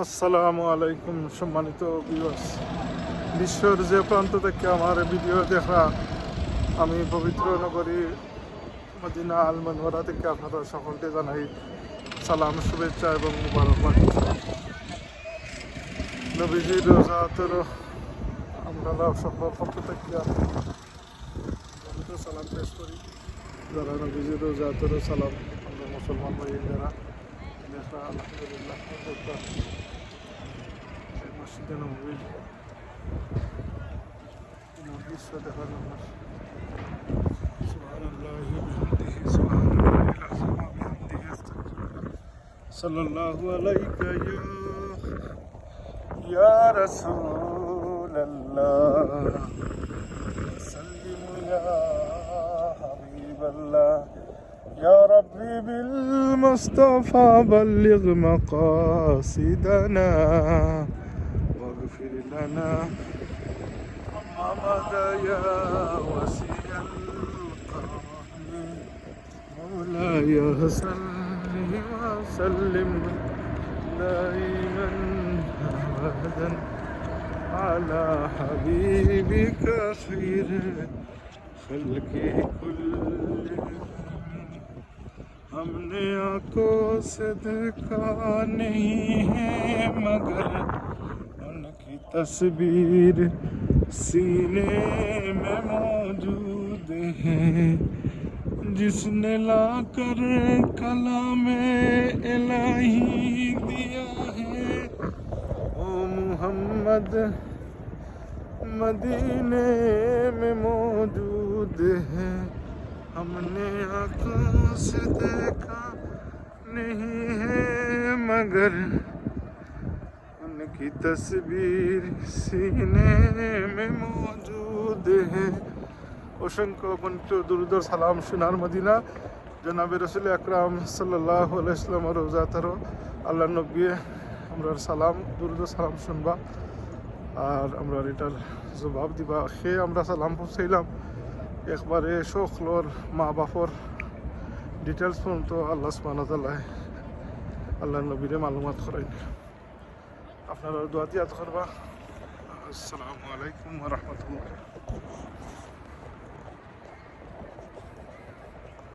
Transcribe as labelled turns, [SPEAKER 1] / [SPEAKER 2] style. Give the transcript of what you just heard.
[SPEAKER 1] আসসালামু আলাইকুম সম্মানিত ভিউয়ার্স, বিশ্বের যে প্রান্ত থেকে আমার ভিডিও দেখা, আমি পবিত্র নগরী মদিনা আল মানওয়ারা থেকে আপনারা সকলকে জানাই সালাম, শুভেচ্ছা এবং মুবারকবাদ। নবীজির রোজাতের আমরা সকল পক্ষ থেকে সালাম পেশ করি। যারা নবীজির রোজাতের সালাম, আমরা মুসলমান ভাই যারা দেখা, আলহামদুলিল্লাহ মসজিদে নববীর দৃশ্য দেখার জন্য সাল্লাল্লাহু আলাইকা ইয়া রাসূলাল্লাহ, সাল্লিমু ইয়া হাবিবাল্লাহ, ইয়া রাব্বি বিল মুস্তাফা বাল্লিগ মাকাসিদানা واغفر لنا ما مضى يا وسيع الكرم، مولاي صل وسلم دائما ابدا على حبيبك خير خلق كلهم. हमने आंखों से देखा नहीं है मगर उनकी तस्वीर सीने में मौजूद है, जिसने ला कर कलाम इलाही दिया है। ओ मुहम्मद मदीने में मौजूद है, हमने आंखों से देखा नहीं है मगर उनकी तस्वीर सीने में मौजूद है। অসংখ্য গণিত দুরুদ সালাম সোনার মদিনা জনাবে রসুল আকরাম সাল্লাল্লাহু আলাইহি ওয়াসাল্লাম রোজাতারো আল্লাহ নবী, আমরা সালাম দুরুদ সালাম শুনবা আর আমরা এটার জবাব দিবা। সে আমরা সালাম পৌঁছাইলাম একবারে সকলের মা বাপর ডিটেলস পর্যন্ত আল্লাহ সুবহানাহু ওয়া তাআলা আল্লাহ নবীরে মালুমাত করাই। আপনারা দোয়া দিয়া করবা। আসসালামু আলাইকুম ওয়া রাহমাতুল্লাহ।